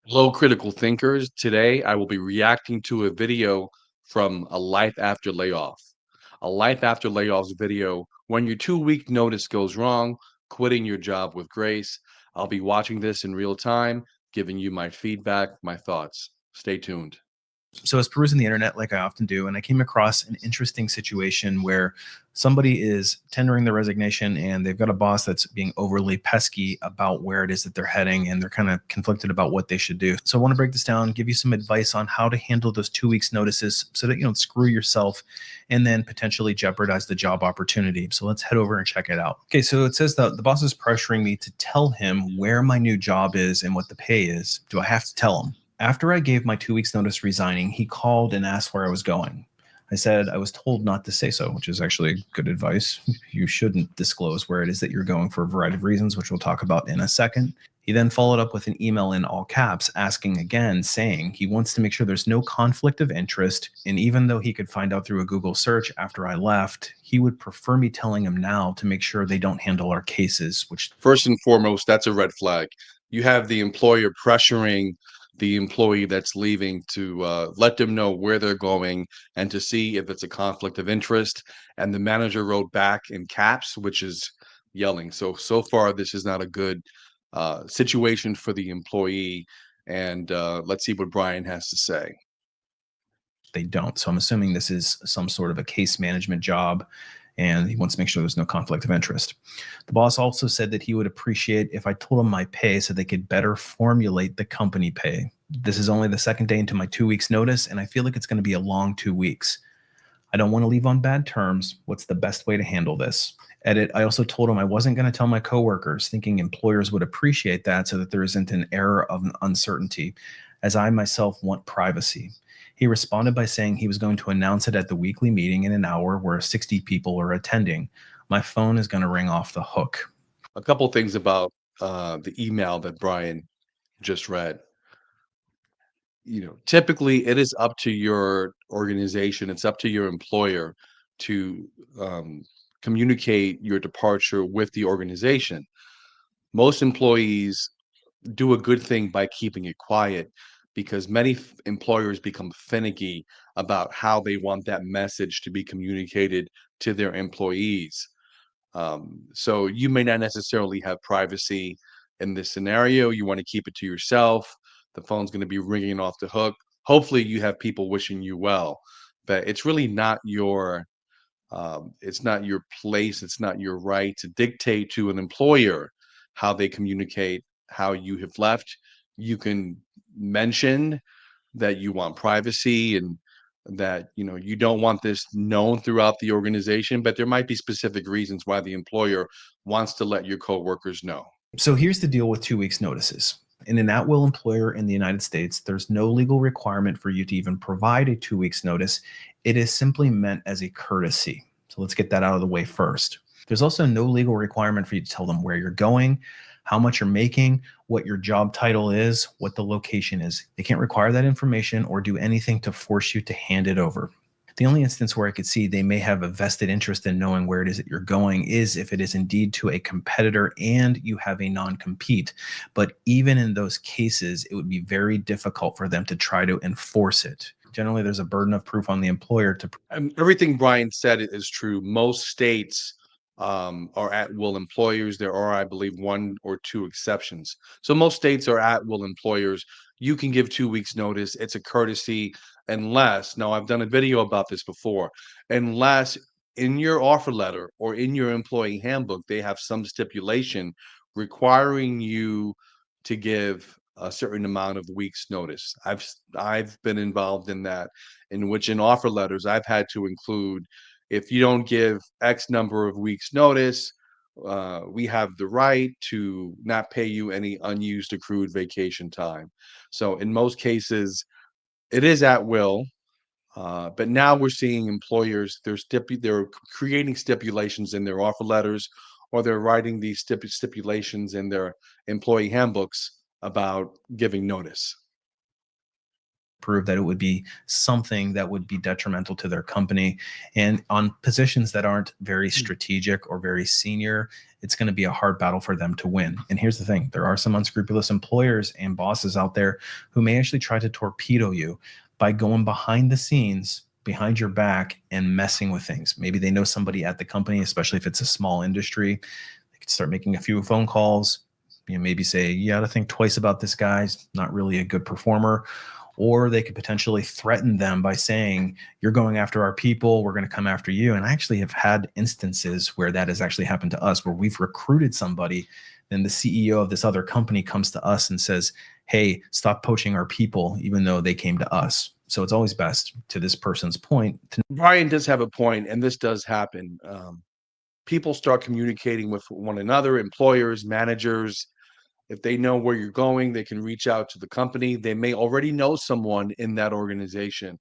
Hello, critical thinkers. Today, I will be reacting to a video from A Life After Layoff. A Life After Layoff's video, when your 2 week notice goes wrong, quitting your job with grace. I'll be watching this in real time, giving you my feedback, my thoughts. Stay tuned. So I was perusing the internet like I often do, and I came across an interesting situation where somebody is tendering their resignation and they've got a boss that's being overly pesky about where it is that they're heading, and they're kind of conflicted about what they should do. So I want to break this down, give you some advice on how to handle those 2 weeks notices so that you don't screw yourself and then potentially jeopardize the job opportunity. So let's head over and check it out. Okay, so it says that the boss is pressuring me to tell him where my new job is and what the pay is. Do I have to tell him? After I gave my 2 weeks notice resigning, he called and asked where I was going. I said I was told not to say so, which is actually good advice. You shouldn't disclose where it is that you're going for a variety of reasons, which we'll talk about in a second. He then followed up with an email in all caps asking again, saying he wants to make sure there's no conflict of interest. And even though he could find out through a Google search after I left, he would prefer me telling him now to make sure they don't handle our cases, which First and foremost, that's a red flag. You have the employer pressuring the employee that's leaving to let them know where they're going and to see if it's a conflict of interest. And the manager wrote back in caps, which is yelling. So far, this is not a good situation for the employee. And let's see what Brian has to say. they don't. So I'm assuming this is some sort of a case management job, and he wants to make sure there's no conflict of interest. The boss also said that he would appreciate if I told him my pay so they could better formulate the company pay. This is only the second day into my 2 weeks notice, and I feel like it's going to be a long 2 weeks. I don't want to leave on bad terms. What's the best way to handle this? Edit. I also told him I wasn't going to tell my coworkers, thinking employers would appreciate that so that there isn't an air of uncertainty, as I myself want privacy. He responded by saying he was going to announce it at the weekly meeting in an hour where 60 people are attending. My phone is going to ring off the hook. A couple things about the email that Brian just read. Typically it is up to your organization, it's up to your employer to um, communicate your departure with the organization. Most employees do a good thing by keeping it quiet because many employers become finicky about how they want that message to be communicated to their employees. So you may not necessarily have privacy in this scenario. You want to keep it to yourself. The phone's going to be ringing off the hook. Hopefully, you have people wishing you well, but it's really not your it's not your place. It's not your right to dictate to an employer how they communicate how you have left. You can mention that you want privacy and that you don't want this known throughout the organization, but there might be specific reasons why the employer wants to let your coworkers know. So here's the deal with 2 weeks notices. In an at-will employer in the United States, there's no legal requirement for you to even provide a 2 weeks notice. It is simply meant as a courtesy. So let's get that out of the way first. There's also no legal requirement for you to tell them where you're going, how much you're making, what your job title is, what the location is. They can't require that information or do anything to force you to hand it over. The only instance where I could see they may have a vested interest in knowing where it is that you're going is if it is indeed to a competitor and you have a non-compete. But even in those cases, it would be very difficult for them to try to enforce it. Generally, there's a burden of proof on the employer to. Everything Brian said is true. Most states are at will employers. There are, I believe, one or two exceptions. So most states are at will employers. You can give 2 weeks notice. It's a courtesy, unless, now I've done a video about this before, unless in your offer letter or in your employee handbook, they have some stipulation requiring you to give a certain amount of weeks notice. I've been involved in that, in which in offer letters I've had to include, if you don't give X number of weeks notice, we have the right to not pay you any unused accrued vacation time. So in most cases, it is at will. But now we're seeing employers, they're creating stipulations in their offer letters, or they're writing these stipulations in their employee handbooks about giving notice. prove that it would be something that would be detrimental to their company. And on positions that aren't very strategic or very senior, it's going to be a hard battle for them to win. And here's the thing, there are some unscrupulous employers and bosses out there who may actually try to torpedo you by going behind the scenes, behind your back, and messing with things. Maybe they know somebody at the company, especially if it's a small industry. They could start making a few phone calls, maybe say, you got to think twice about this guy's not really a good performer. Or they could potentially threaten them by saying, you're going after our people, we're going to come after you. And I actually have had instances where that has actually happened to us, where we've recruited somebody, then the CEO of this other company comes to us and says, hey, stop poaching our people, even though they came to us. So it's always best, to this person's point, to Bryan does have a point, and this does happen. People start communicating with one another, employers, managers. If they know where you're going, they can reach out to the company. They may already know someone in that organization.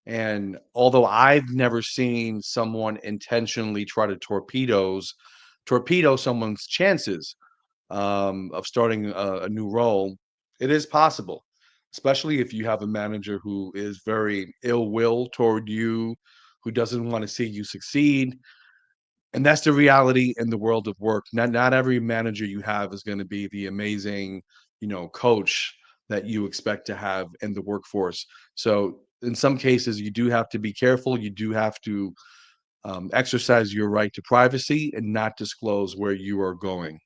And although I've never seen someone intentionally try to torpedo someone's chances of starting a new role, it is possible, especially if you have a manager who is very ill will toward you, who doesn't want to see you succeed. And that's the reality in the world of work. Not every manager you have is going to be the amazing, coach that you expect to have in the workforce. So in some cases, you do have to be careful. You do have to exercise your right to privacy and not disclose where you are going.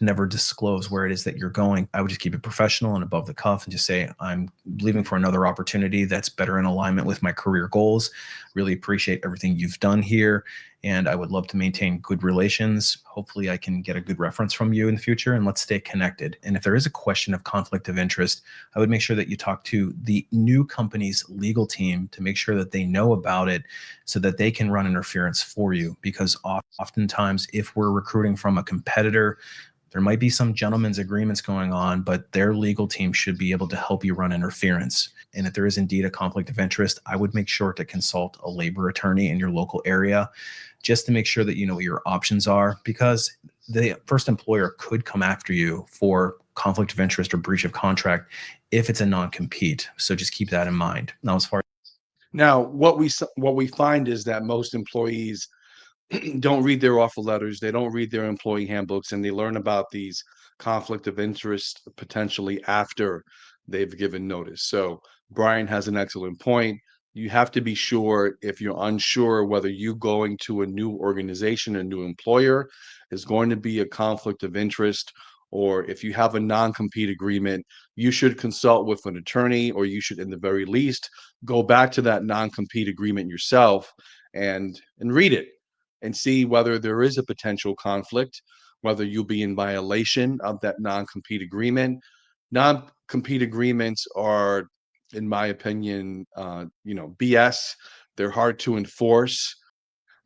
never disclose where it is that you're going. I would just keep it professional and above the cuff and just say, I'm leaving for another opportunity that's better in alignment with my career goals. Really appreciate everything you've done here. And I would love to maintain good relations. Hopefully I can get a good reference from you in the future, and let's stay connected. And if there is a question of conflict of interest, I would make sure that you talk to the new company's legal team to make sure that they know about it so that they can run interference for you. Because oftentimes, if we're recruiting from a competitor, there might be some gentlemen's agreements going on, but their legal team should be able to help you run interference. And if there is indeed a conflict of interest, I would make sure to consult a labor attorney in your local area just to make sure that you know what your options are, because the first employer could come after you for conflict of interest or breach of contract if it's a non-compete. So just keep that in mind. Now, what we find is that most employees don't read their offer letters, they don't read their employee handbooks, and they learn about these conflict of interest potentially after they've given notice. So Bryan has an excellent point. You have to be sure, if you're unsure whether you going to a new organization, a new employer is going to be a conflict of interest, or if you have a non-compete agreement, you should consult with an attorney, or you should, in the very least, go back to that non-compete agreement yourself and read it and see whether there is a potential conflict, whether you'll be in violation of that non-compete agreement. Non-compete agreements are, in my opinion, BS. They're hard to enforce.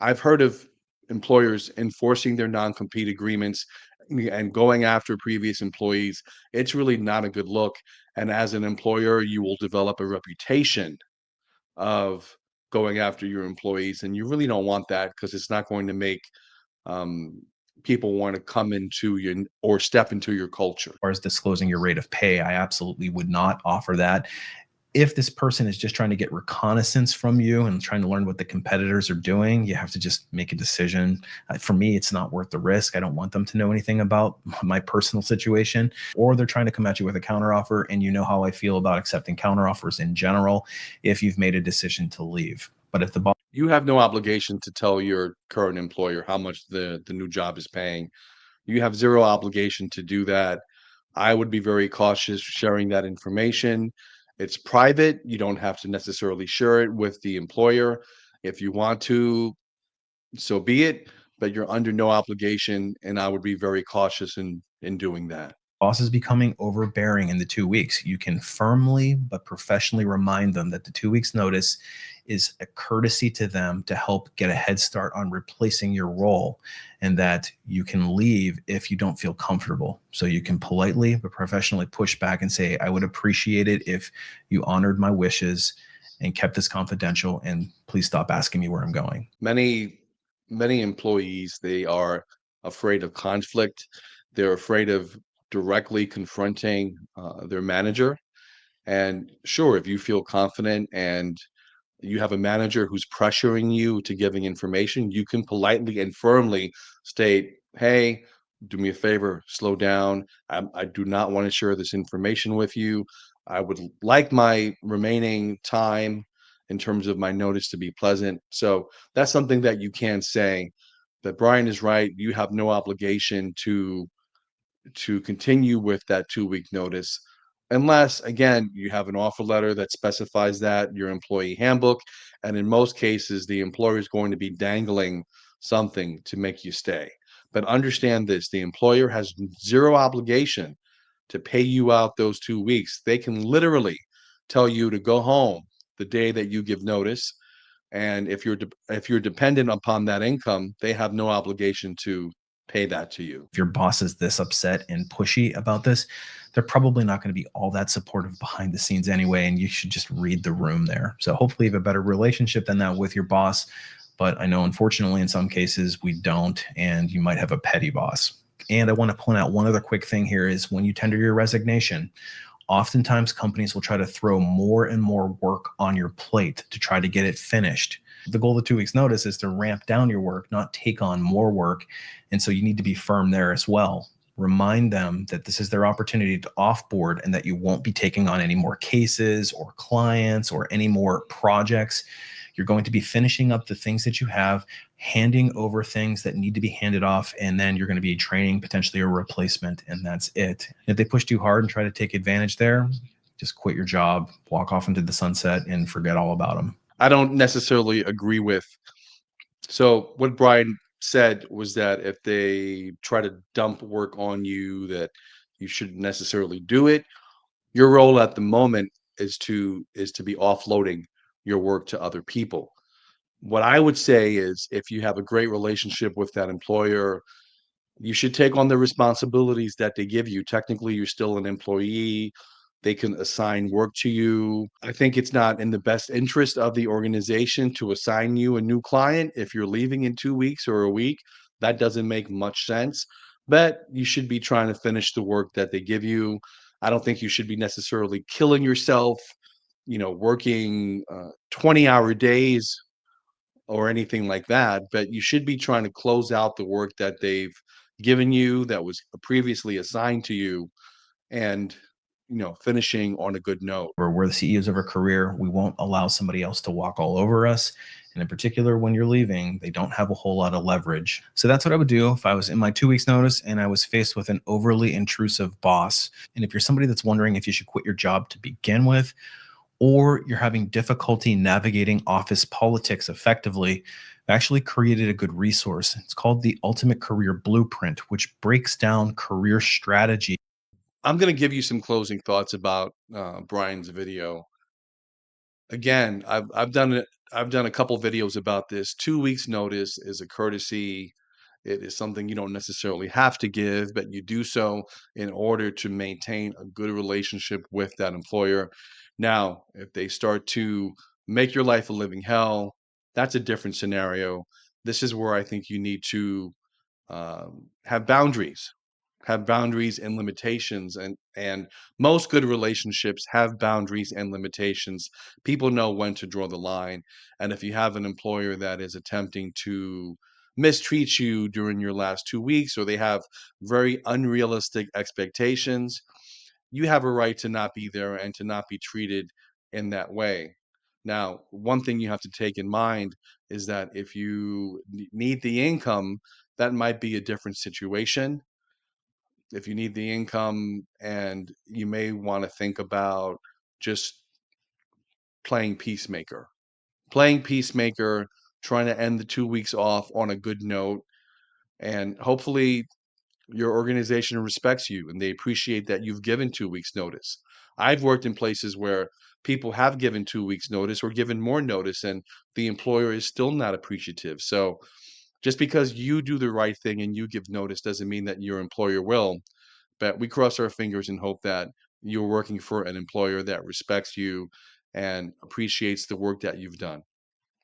I've heard of employers enforcing their non-compete agreements and going after previous employees. It's really not a good look. And as an employer, you will develop a reputation of going after your employees, and you really don't want that because it's not going to make um, people want to come into your or step into your culture. As far as disclosing your rate of pay, I absolutely would not offer that. If this person is just trying to get reconnaissance from you and trying to learn what the competitors are doing, you have to just make a decision. For me, it's not worth the risk. I don't want them to know anything about my personal situation. Or they're trying to come at you with a counteroffer, and you know how I feel about accepting counteroffers in general if you've made a decision to leave. But if the boss You have no obligation to tell your current employer how much the new job is paying. You have zero obligation to do that. I would be very cautious sharing that information. It's private. You don't have to necessarily share it with the employer. If you want to, so be it, but you're under no obligation, and I would be very cautious in doing that. boss is becoming overbearing in the 2 weeks, you can firmly but professionally remind them that the 2 weeks notice is a courtesy to them to help get a head start on replacing your role, and that you can leave if you don't feel comfortable. So you can politely but professionally push back and say, I would appreciate it if you honored my wishes and kept this confidential, and please stop asking me where I'm going. Many employees, they are afraid of conflict. They're afraid of directly confronting their manager, And sure, if you feel confident and you have a manager who's pressuring you to giving information, you can politely and firmly state, "Hey, do me a favor, slow down. I do not want to share this information with you. I would like my remaining time in terms of my notice to be pleasant." So that's something that you can say. That Brian is right. You have no obligation to continue with that 2-week notice unless, again, you have an offer letter that specifies that, your employee handbook, and in most cases, the employer is going to be dangling something to make you stay. But understand this, the employer has zero obligation to pay you out those 2 weeks. They can literally tell you to go home the day that you give notice, and if you're dependent upon that income, they have no obligation to pay that to you. If your boss is this upset and pushy about this, they're probably not going to be all that supportive behind the scenes anyway, and you should just read the room there. So hopefully you have a better relationship than that with your boss. But I know, unfortunately, in some cases we don't, and you might have a petty boss. And I want to point out one other quick thing here is when you tender your resignation, oftentimes companies will try to throw more and more work on your plate to try to get it finished. The goal of the 2 weeks notice is to ramp down your work, not take on more work. And so you need to be firm there as well. Remind them that this is their opportunity to offboard and that you won't be taking on any more cases or clients or any more projects. You're going to be finishing up the things that you have, handing over things that need to be handed off, and then you're going to be training potentially a replacement, and that's it. If they push too hard and try to take advantage there, just quit your job, walk off into the sunset, and forget all about them. I don't necessarily agree with. So what Brian said was that if they try to dump work on you, that you shouldn't necessarily do it. Your role at the moment is to be offloading your work to other people. What I would say is if you have a great relationship with that employer, you should take on the responsibilities that they give you. Technically, you're still an employee. They can assign work to you. I think it's not in the best interest of the organization to assign you a new client if you're leaving in 2 weeks or a week. That doesn't make much sense, but you should be trying to finish the work that they give you. I don't think you should be necessarily killing yourself, working 20-hour days or anything like that, but you should be trying to close out the work that they've given you that was previously assigned to you and, finishing on a good note. We're the CEOs of our career. We won't allow somebody else to walk all over us. And in particular, when you're leaving, they don't have a whole lot of leverage. So that's what I would do if I was in my 2 weeks notice and I was faced with an overly intrusive boss. And if you're somebody that's wondering if you should quit your job to begin with, or you're having difficulty navigating office politics effectively, I actually created a good resource. It's called the Ultimate Career Blueprint, which breaks down career strategy. I'm going to give you some closing thoughts about Brian's video. Again, I've done it. I've done a couple videos about this. 2 weeks notice is a courtesy. It is something you don't necessarily have to give, but you do so in order to maintain a good relationship with that employer. Now, if they start to make your life a living hell, that's a different scenario. This is where I think you need to have boundaries, and limitations, and most good relationships have boundaries and limitations. People know when to draw the line, and if you have an employer that is attempting to mistreat you during your last 2 weeks, or they have very unrealistic expectations, you have a right to not be there and to not be treated in that way. Now, one thing you have to take in mind is that if you need the income, that might be a different situation. If you need the income, and you may want to think about just playing peacemaker, trying to end the 2 weeks off on a good note, and hopefully your organization respects you and they appreciate that you've given 2 weeks notice. I've worked in places where people have given 2 weeks notice or given more notice, and the employer is still not appreciative. So just because you do the right thing and you give notice doesn't mean that your employer will. But we cross our fingers and hope that you're working for an employer that respects you and appreciates the work that you've done.